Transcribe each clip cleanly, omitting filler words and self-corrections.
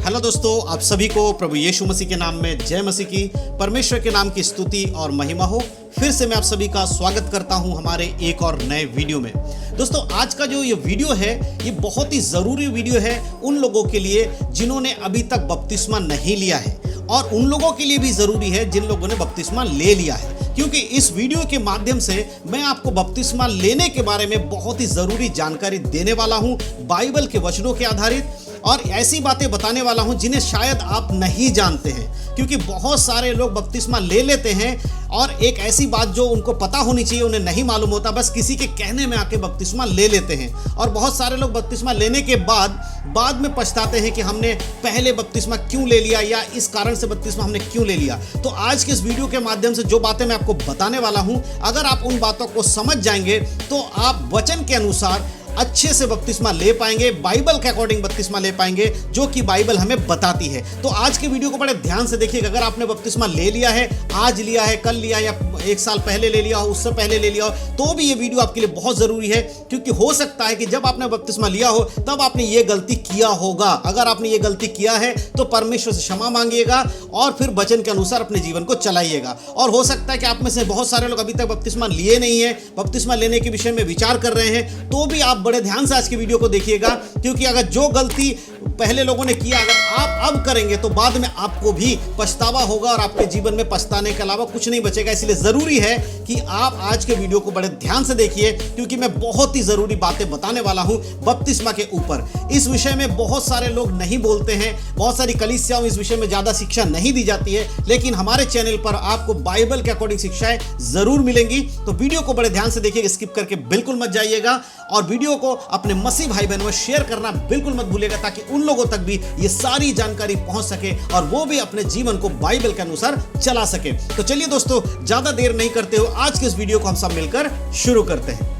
Hello दोस्तों, आप सभी को प्रभु यीशु मसीह के नाम में जय मसीह की, परमेश्वर के नाम की स्तुति और महिमा हो। फिर से मैं आप सभी का स्वागत करता हूं हमारे एक और नए वीडियो में। दोस्तों, आज का जो ये वीडियो है ये बहुत ही ज़रूरी वीडियो है उन लोगों के लिए जिन्होंने अभी तक बपतिस्मा नहीं लिया है, और उन लोगों के लिए भी ज़रूरी है जिन लोगों ने बपतिस्मा ले लिया है, क्योंकि इस वीडियो के माध्यम से मैं आपको बपतिस्मा लेने के बारे में बहुत ही ज़रूरी जानकारी देने वाला हूं, बाइबल के वचनों के आधारित, और ऐसी बातें बताने वाला हूं जिन्हें शायद आप नहीं जानते हैं। क्योंकि बहुत सारे लोग बपतिस्मा ले लेते हैं और एक ऐसी बात जो उनको पता होनी चाहिए उन्हें नहीं मालूम होता, बस किसी के कहने में आके बपतिस्मा ले लेते हैं। और बहुत सारे लोग बपतिस्मा लेने के बाद में पछताते हैं कि हमने पहले बपतिस्मा क्यों ले लिया, या इस कारण से बपतिस्मा हमने क्यों ले लिया। तो आज के इस वीडियो के माध्यम से जो बातें मैं आपको बताने वाला हूं, अगर आप उन बातों को समझ जाएंगे तो आप वचन के अनुसार अच्छे से बपतिस्मा ले पाएंगे, बाइबल के अकॉर्डिंग बपतिस्मा ले पाएंगे, जो कि बाइबल हमें बताती है। तो आज के वीडियो को बड़े ध्यान से देखिएगा। अगर आपने बपतिस्मा ले लिया है, आज लिया है, कल लिया, या एक साल पहले ले लिया हो, उससे पहले ले लिया हो, तो भी ये वीडियो आपके लिए बहुत ज़रूरी है। क्योंकि हो सकता है कि जब आपने बपतिस्मा लिया हो तब आपने ये गलती किया होगा। अगर आपने ये गलती किया है तो परमेश्वर से क्षमा मांगिएगा और फिर वचन के अनुसार अपने जीवन को चलाइएगा। और हो सकता है कि आप में से बहुत सारे लोग अभी तक बपतिस्मा लिए नहीं है, बपतिस्मा लेने के विषय में विचार कर रहे हैं, तो भी आप बड़े ध्यान से आज की वीडियो को देखिएगा। क्योंकि अगर जो गलती पहले लोगों ने किया अगर आप अब करेंगे तो बाद में आपको भी पछतावा होगा और आपके जीवन में पछताने के अलावा कुछ नहीं बचेगा। इसलिए ज़रूरी है कि आप आज के वीडियो को बड़े ध्यान से देखिए, क्योंकि मैं बहुत ही ज़रूरी बातें बताने वाला हूं बपतिस्मा के ऊपर। इस विषय में बहुत सारे लोग नहीं बोलते हैं, बहुत सारी कलीसियाओं में इस विषय में ज़्यादा शिक्षा नहीं दी जाती है, लेकिन हमारे चैनल पर आपको बाइबल के अकॉर्डिंग शिक्षाएं ज़रूर मिलेंगी। तो वीडियो को बड़े ध्यान से देखिए, स्किप करके बिल्कुल मत जाइएगा, और वीडियो को अपने मसीह भाई बहनों में शेयर करना बिल्कुल मत भूलिएगा, ताकि उन लोगों तक भी ये सारी जानकारी पहुंच सके और वो भी अपने जीवन को बाइबल के अनुसार चला सके। तो चलिए दोस्तों, ज्यादा देर नहीं करते हो, आज के इस वीडियो को हम सब मिलकर शुरू करते हैं।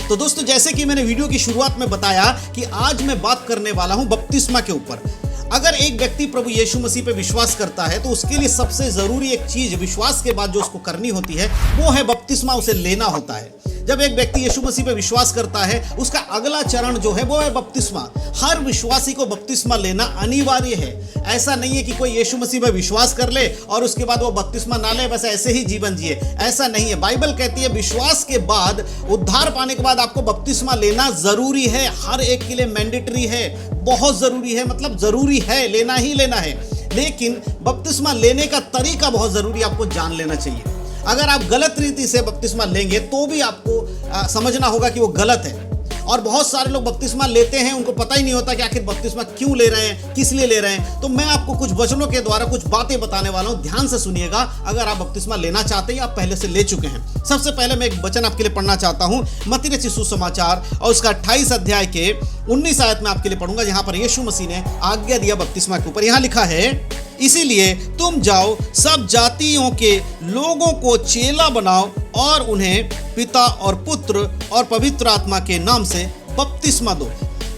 तो दोस्तों, जैसे कि मैंने वीडियो की शुरुआत में बताया कि आज मैं बात करने वाला हूं बपतिस्मा के ऊपर। अगर एक व्यक्ति प्रभु यीशु मसीह पे विश्वास करता है तो उसके लिए सबसे जरूरी एक चीज विश्वास के बाद जो उसको करनी होती है वो है बपतिस्मा, उसे लेना होता है। जब एक व्यक्ति यीशु मसीह पे विश्वास करता है उसका अगला चरण जो है वो है बपतिस्मा। हर विश्वासी को बपतिस्मा लेना अनिवार्य है। ऐसा नहीं है कि कोई यीशु मसीह पे विश्वास कर ले और उसके बाद वो बपतिस्मा ना ले, बस ऐसे ही जीवन जिए, ऐसा नहीं है। बाइबल कहती है विश्वास के बाद, उद्धार पाने के बाद आपको बपतिस्मा लेना जरूरी है। हर एक के लिए मैंडेटरी है, बहुत जरूरी है, मतलब जरूरी है, लेना ही लेना है। लेकिन बपतिस्मा लेने का तरीका बहुत जरूरी, आपको जान लेना चाहिए। अगर आप गलत रीति से बपतिस्मा लेंगे तो भी आपको समझना होगा कि वो गलत है। और बहुत सारे लोग बपतिस्मा लेते हैं, उनको पता ही नहीं होता कि आखिर बपतिस्मा क्यों ले रहे हैं, किस लिए ले रहे हैं। तो मैं आपको कुछ वचनों के द्वारा कुछ बातें बताने वाला हूं, ध्यान से सुनिएगा। अगर आप बपतिस्मा लेना चाहते हैं या आप पहले से ले चुके हैं। सबसे पहले मैं एक वचन आपके लिए पढ़ना चाहता हूं, मत्ती रचित सुसमाचार और उसका 28 अध्याय के 19 आयत में आपके लिए पढ़ूंगा, जहां पर यीशु मसीह ने आज्ञा दिया बपतिस्मा के ऊपर। यहां लिखा है, इसीलिए तुम जाओ, सब जातियों के लोगों को चेला बनाओ और उन्हें पिता और पुत्र और पवित्र आत्मा के नाम से बपतिस्मा दो।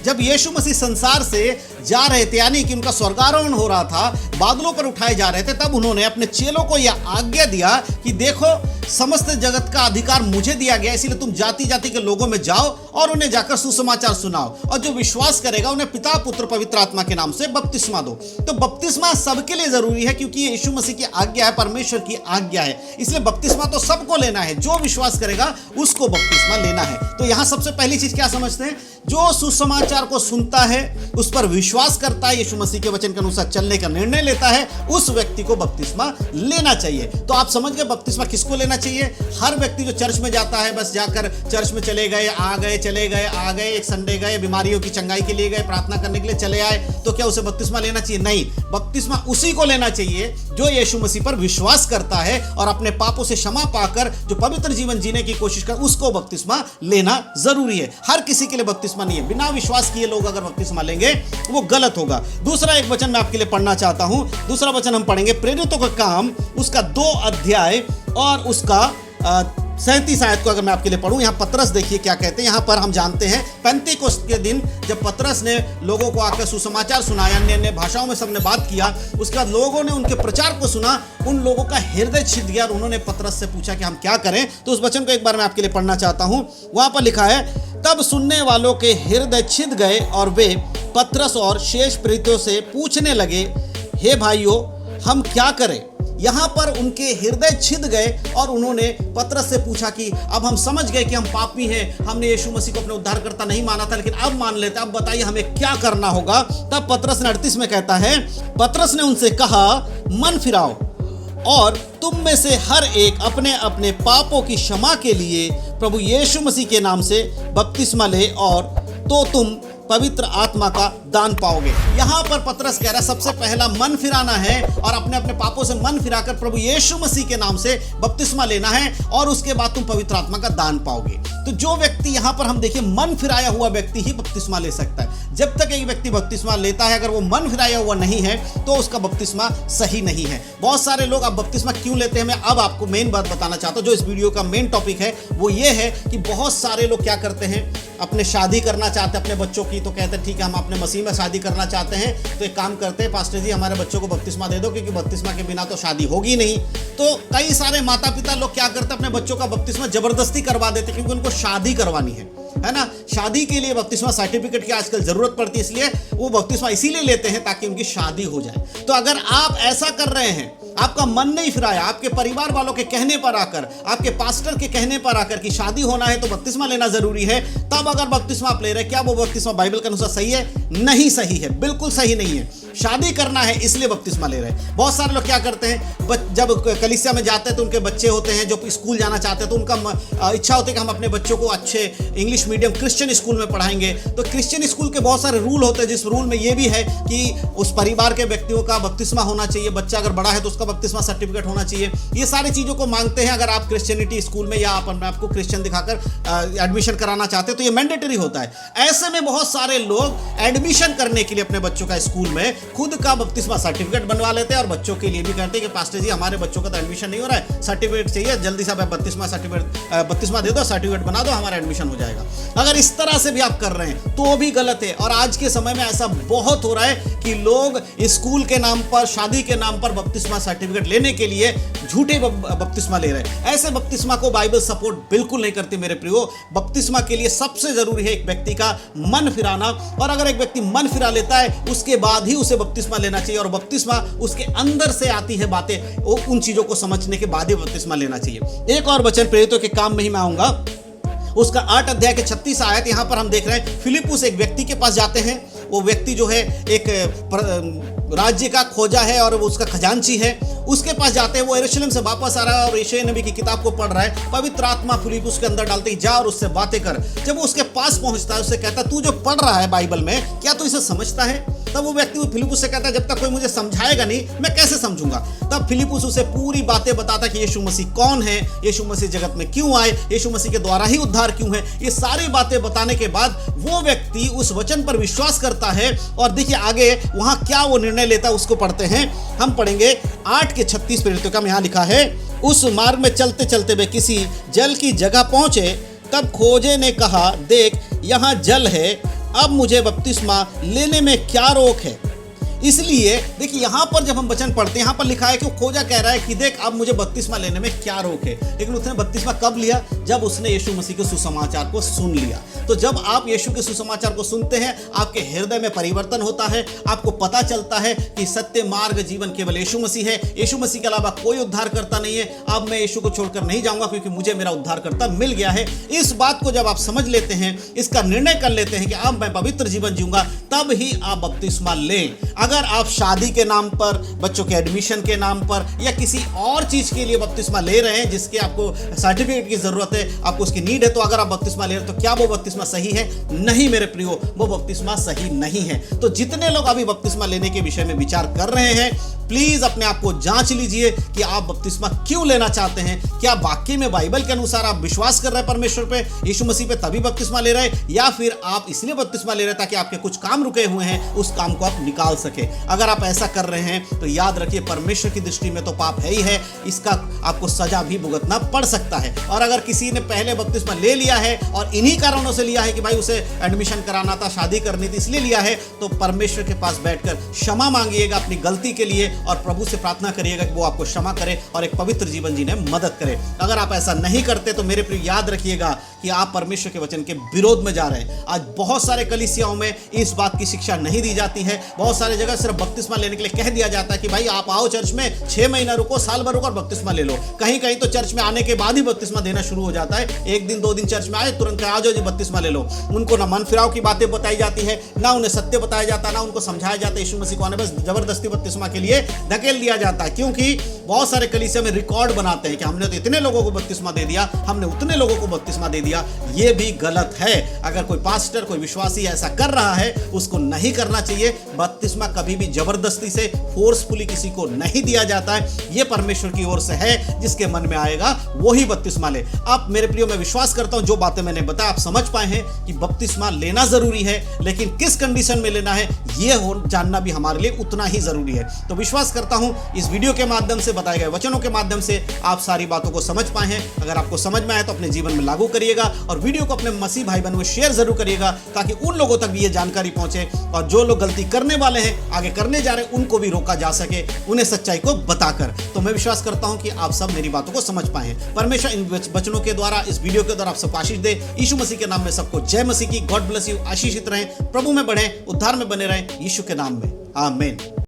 जब यीशु मसीह संसार से जा रहे थे, यानी कि उनका स्वर्गारोहण हो रहा था, बादलों पर उठाए जा रहे थे, तब उन्होंने अपने चेलों को यह आज्ञा दिया कि देखो, समस्त जगत का अधिकार मुझे दिया गया, इसीलिए तुम जाति जाति के लोगों में जाओ और उन्हें जाकर सुसमाचार सुनाओ, और जो विश्वास करेगा उन्हें पिता पुत्र पवित्र आत्मा के नाम से बपतिस्मा दो। तो बपतिस्मा सबके लिए जरूरी है, क्योंकि ये यीशु मसीह की आज्ञा है, परमेश्वर की आज्ञा है। इसलिए बपतिस्मा तो सबको लेना है, जो विश्वास करेगा उसको बपतिस्मा लेना है। तो यहां सबसे पहली चीज क्या समझते हैं, जो सुसमाचार को सुनता है, उस पर विश्वास करता है, यीशु मसीह के वचन के अनुसार चलने का निर्णय लेता है, उस व्यक्ति को बपतिस्मा लेना चाहिए। तो आप समझ गए बपतिस्मा किसको लेना चाहिए। हर व्यक्ति जो चर्च में जाता है, बस जाकर चर्च में चले गए, आ गए, चले गए, आ गए, एक संडे गए, बीमारियों की चंगाई के लिए गए, प्रार्थना करने के लिए चले आए, तो क्या उसे बपतिस्मा लेना चाहिए? नहीं, बपतिस्मा उसी को लेना चाहिए जो यीशु मसीह पर विश्वास करता है और अपने पापों से क्षमा पाकर जो पवित्र जीवन जीने की कोशिश कर, उसको बपतिस्मा लेना जरूरी है। हर किसी के लिए बपतिस्मा नहीं है। बिना विश्वास किए लोग अगर बपतिस्मा लेंगे वो गलत होगा। दूसरा एक वचन मैं आपके लिए पढ़ना चाहता हूं। दूसरा वचन हम पढ़ेंगे प्रेरितों का काम, उसका 2 अध्याय और उसका 37 आयत को अगर मैं आपके लिए पढ़ूं। यहाँ पतरस देखिए क्या कहते हैं। यहाँ पर हम जानते हैं पेंतीकोस्त के दिन जब पतरस ने लोगों को आकर सुसमाचार सुनाया, अन्य अन्य भाषाओं में सबने बात किया, उसके बाद लोगों ने उनके प्रचार को सुना, उन लोगों का हृदय छिद गया और उन्होंने पतरस से पूछा कि हम क्या करें। तो उस वचन को एक बार मैं आपके लिए पढ़ना चाहता हूँ। वहाँ पर लिखा है, तब सुनने वालों के हृदय छिद गए और वे पतरस और शेष प्रेरितों से पूछने लगे, हे भाइयों, हम क्या करें? यहाँ पर उनके हृदय छिद गए और उन्होंने पतरस से पूछा कि अब हम समझ गए कि हम पापी हैं, हमने यीशु मसीह को अपने उद्धारकर्ता नहीं माना था, लेकिन अब मान लेते, अब बताइए हमें क्या करना होगा। तब पतरस ने 38 में कहता है, पतरस ने उनसे कहा, मन फिराओ और तुम में से हर एक अपने अपने पापों की क्षमा के लिए प्रभु यीशु मसीह के नाम से बपतिस्मा ले, और तो तुम पवित्र आत्मा का दान पाओगे। यहाँ पर पतरस कह रहा है सबसे पहला मन फिराना है और अपने अपने पापों से मन फिराकर प्रभु यीशु मसीह के नाम से बपतिस्मा लेना है, और उसके बाद तुम पवित्र आत्मा का दान पाओगे। तो जो व्यक्ति यहाँ पर हम देखिए मन फिराया हुआ व्यक्ति ही बपतिस्मा ले सकता है। जब तक एक व्यक्ति बपतिस्मा लेता है, अगर वो मन फिराया हुआ नहीं है तो उसका बपतिस्मा सही नहीं है। बहुत सारे लोग अब बपतिस्मा क्यों लेते हैं, मैं अब आपको मेन बात बताना चाहता हूँ। जो इस वीडियो का मेन टॉपिक है वो ये है कि बहुत सारे लोग क्या करते हैं, अपने शादी करना चाहते हैं अपने बच्चों की, तो कहते हैं ठीक है हम अपने मसीह में शादी करना चाहते हैं, तो एक काम करते हैं पास्टर जी हमारे बच्चों को बपतिस्मा दे दो, क्योंकि बपतिस्मा के बिना तो शादी होगी नहीं। तो कई सारे माता पिता लोग क्या करते हैं, अपने बच्चों का बपतिस्मा जबरदस्ती करवा देते हैं, क्योंकि उनको शादी करवानी है ना। शादी के लिए बपतिस्मा सर्टिफिकेट की आजकल जरूरत पड़ती है, इसलिए वो बपतिस्मा इसीलिए लेते हैं ताकि उनकी शादी हो जाए। तो अगर आप ऐसा कर रहे हैं, आपका मन नहीं फिराया, आपके परिवार वालों के कहने पर आकर, आपके पास्टर के कहने पर आकर कि शादी होना है तो बपतिस्मा लेना जरूरी है, तब अगर बपतिस्मा आप ले रहे हैं, क्या वो बपतिस्मा बाइबल के अनुसार सही है? नहीं सही है, बिल्कुल सही नहीं है। शादी करना है इसलिए बपतिस्मा ले रहे हैं। बहुत सारे लोग क्या करते हैं, जब कलीसिया में जाते हैं तो उनके बच्चे होते हैं जो स्कूल जाना चाहते हैं, तो उनका इच्छा होती है कि हम अपने बच्चों को अच्छे इंग्लिश मीडियम क्रिश्चियन स्कूल में पढ़ाएंगे। तो क्रिश्चियन स्कूल के बहुत सारे रूल होते हैं, जिस रूल में ये भी है कि उस परिवार के व्यक्तियों का बपतिस्मा होना चाहिए, बच्चा अगर बड़ा है तो उसका बपतिस्मा सर्टिफिकेट होना चाहिए। ये सारी चीज़ों को मांगते हैं। अगर आप क्रिश्चियनिटी स्कूल में या आपको क्रिश्चियन दिखाकर एडमिशन कराना चाहते हैं तो ये मैंडेटरी होता है। ऐसे में बहुत सारे लोग एडमिशन करने के लिए अपने बच्चों का स्कूल में खुद का बपतिस्मा सर्टिफिकेट बनवा लेते हैं, और बच्चों के लिए भी कहते हैं कि पास्टर जी हमारे बच्चों का तो एडमिशन नहीं हो रहा है, सर्टिफिकेट चाहिए, जल्दी से आप बपतिस्मा दे दो, सर्टिफिकेट बना दो, हमारा एडमिशन हो जाएगा। अगर इस तरह से भी आप कर रहे हैं तो भी गलत है। और आज के समय में ऐसा बहुत हो रहा है कि लोग स्कूल के नाम पर, शादी के नाम पर बपतिस्मा सर्टिफिकेट लेने के लिए झूठे बपतिस्मा ले रहे हैं। ऐसे बपतिस्मा को बाइबल सपोर्ट बिल्कुल नहीं करती मेरे प्रियो। बपतिस्मा के लिए सबसे जरूरी है एक व्यक्ति का मन फिराना, और अगर एक व्यक्ति मन फिरा लेता है उसके बाद ही उसे बपतिस्मा लेना चाहिए, और बपतिस्मा उसके अंदर से आती है बातें, उन चीजों को समझने के बाद ही बपतिस्मा लेना चाहिए। एक और वचन प्रेरितों के काम में ही मैं आऊंगा, उसका 8 अध्याय के 36 आयत। यहाँ पर हम देख रहे हैं फिलिप्पुस एक व्यक्ति के पास जाते हैं। वो व्यक्ति जो है एक राज्य का खोजा है और वो उसका खजांची है, उसके पास जाते हैं। वो यरूशलेम से वापस आ रहा है और यशायाह नबी की किताब को पढ़ रहा है। पवित्र आत्मा फिलिप्पुस के अंदर डालते ही जा और उससे बातें कर। जब वो उसके पास पहुंचता है, उससे कहता है तू जो पढ़ रहा है बाइबल में, क्या तू इसे समझता है? तब वो व्यक्ति फिलिप्पुस से कहता है जब तक कोई मुझे समझाएगा नहीं मैं कैसे समझूंगा। तब फिलिप्पुस उसे पूरी बातें बताता कि यीशु मसीह कौन है, यीशु मसीह जगत में क्यों आए, यीशु मसीह के द्वारा ही उद्धार क्यों है। ये सारी बातें बताने के बाद वो व्यक्ति उस वचन पर विश्वास करता है। और देखिए आगे वहां क्या वो निर्णय लेता है, उसको पढ़ते हैं। हम पढ़ेंगे 8 के 36 प्रेरितों का। यहाँ लिखा है, उस मार्ग में चलते चलते वे किसी जल की जगह पहुंचे। तब खोजे ने कहा, देख यहाँ जल है, अब मुझे बपतिस्मा लेने में क्या रोक है? इसलिए देखिए यहाँ पर जब हम वचन पढ़ते हैं, यहाँ पर लिखा है कि खोजा कह रहा है कि देख अब मुझे बपतिस्मा लेने में क्या रोक है। लेकिन उसने बपतिस्मा कब लिया? जब उसने यीशु मसीह के सुसमाचार को सुन लिया। तो जब आप यीशु के सुसमाचार को सुनते हैं, आपके हृदय में परिवर्तन होता है। आपको पता चलता है कि सत्य, मार्ग, जीवन केवल यीशु मसीह है। यीशु मसीह के अलावा कोई उद्धार करता नहीं है। अब मैं यीशु को छोड़कर नहीं जाऊंगा क्योंकि मुझे मेरा उद्धार करता मिल गया है। इस बात को जब आप समझ लेते हैं, इसका निर्णय कर लेते हैं कि अब मैं पवित्र जीवन जीऊंगा, तब ही आप बपतिस्मा लें। अगर आप शादी के नाम पर, बच्चों के एडमिशन के नाम पर या किसी और चीज के लिए बपतिस्मा ले रहे हैं जिसके आपको सर्टिफिकेट की जरूरत है, आपको उसकी नीड है, तो अगर आप बपतिस्मा ले रहे हैं तो क्या वो बपतिस्मा सही है? नहीं मेरे प्रियो, वो बपतिस्मा सही नहीं है। तो जितने लोग अभी बपतिस्मा लेने के विषय में विचार कर रहे हैं, प्लीज अपने आप को जांच लीजिए कि आप बपतिस्मा क्यों लेना चाहते हैं। क्या वाकई में बाइबल के अनुसार आप विश्वास कर रहे हैं परमेश्वर पे, यीशु मसीह पे, तभी बपतिस्मा ले रहे हैं, या फिर आप इसलिए बपतिस्मा ले रहे हैं ताकि आपके कुछ काम रुके हुए हैं उस काम को आप निकाल सके। सके। अगर आप ऐसा कर रहे हैं तो याद रखिए परमेश्वर की दृष्टि में तो पाप है ही है, इसका आपको सजा भी भुगतना पड़ सकता है। और अगर किसी ने पहले बपतिस्मा ले लिया है और इन्हीं कारणों से लिया है कि भाई उसे एडमिशन कराना था, शादी करनी थी, इसलिए लिया है, तो परमेश्वर के पास बैठकर क्षमा मांगिएगा अपनी गलती के लिए और प्रभु से प्रार्थना करिएगा कि वो आपको क्षमा करे और एक पवित्र जीवन जीने में मदद करे। अगर आप ऐसा नहीं करते तो मेरे प्रिय याद रखिएगा कि आप परमेश्वर के वचन के विरोध में जा रहे हैं। आज बहुत सारे कलीसियाओं में इस बात की शिक्षा नहीं दी जाती है। बहुत सारे जगह सिर्फ बपतिस्मा लेने के लिए कह दिया जाता है कि भाई आप आओ चर्च में, 6 महीना रुको, साल भर रुको और बपतिस्मा ले लो। कहीं कहीं तो चर्च में आने के बाद ही बपतिस्मा देना शुरू हो जाता है। 1 दिन 2 दिन चर्च में आए, तुरंत आ जाओ जी बपतिस्मा ले लो। उनको ना मन फिराव की बातें बताई जाती है, ना उन्हें सत्य बताया जाता, ना उनको समझाया जाता यीशु मसीह को आने, बस जबरदस्ती बपतिस्मा के लिए धकेल दिया जाता है। क्योंकि बहुत सारे कलीसिया में रिकॉर्ड बनाते हैं कि हमने तो इतने लोगों को बपतिस्मा दे दिया, हमने उतने लोगों को बपतिस्मा दे दिया। ये भी गलत है। अगर कोई पास्टर, कोई विश्वासी ऐसा कर रहा है, उसको नहीं करना चाहिए। बपतिस्मा कभी भी जबरदस्ती से, फोर्सफुली किसी को नहीं दिया जाता है। ये परमेश्वर की ओर से है, जिसके मन में आएगा वही बपतिस्मा ले। अब मेरे प्रियो, मैं विश्वास करता हूं जो बातें मैंने बताया आप समझ पाए हैं कि बपतिस्मा लेना जरूरी है, लेकिन किस कंडीशन में लेना है ये जानना भी हमारे लिए उतना ही जरूरी है। तो विश्वास करता हूं इस वीडियो के माध्यम से, बताए गए वचनों के माध्यम से आप सारी बातों को समझ पाए हैं। अगर आपको समझ में आए तो अपने जीवन में लागू करिएगा और वीडियो को अपने मसीह भाई बहनों में शेयर जरूर करिएगा, ताकि उन लोगों तक भी ये जानकारी पहुंचे और जो लोग गलती करने वाले हैं, आगे करने जा रहे हैं, उनको भी रोका जा सके, उन्हें सच्चाई को बताकर। तो मैं विश्वास करता हूं कि आप सब मेरी बातों को समझ पाए हैं। परमेश्वर इन वचनों के द्वारा, इस वीडियो के द्वारा आप सबको आशीष दे। यीशु मसीह के नाम में सबको जय मसीह की। God bless you. आशीषित रहें, प्रभु में बढ़ें, उद्धार में बने रहें, यीशु के नाम में आमीन।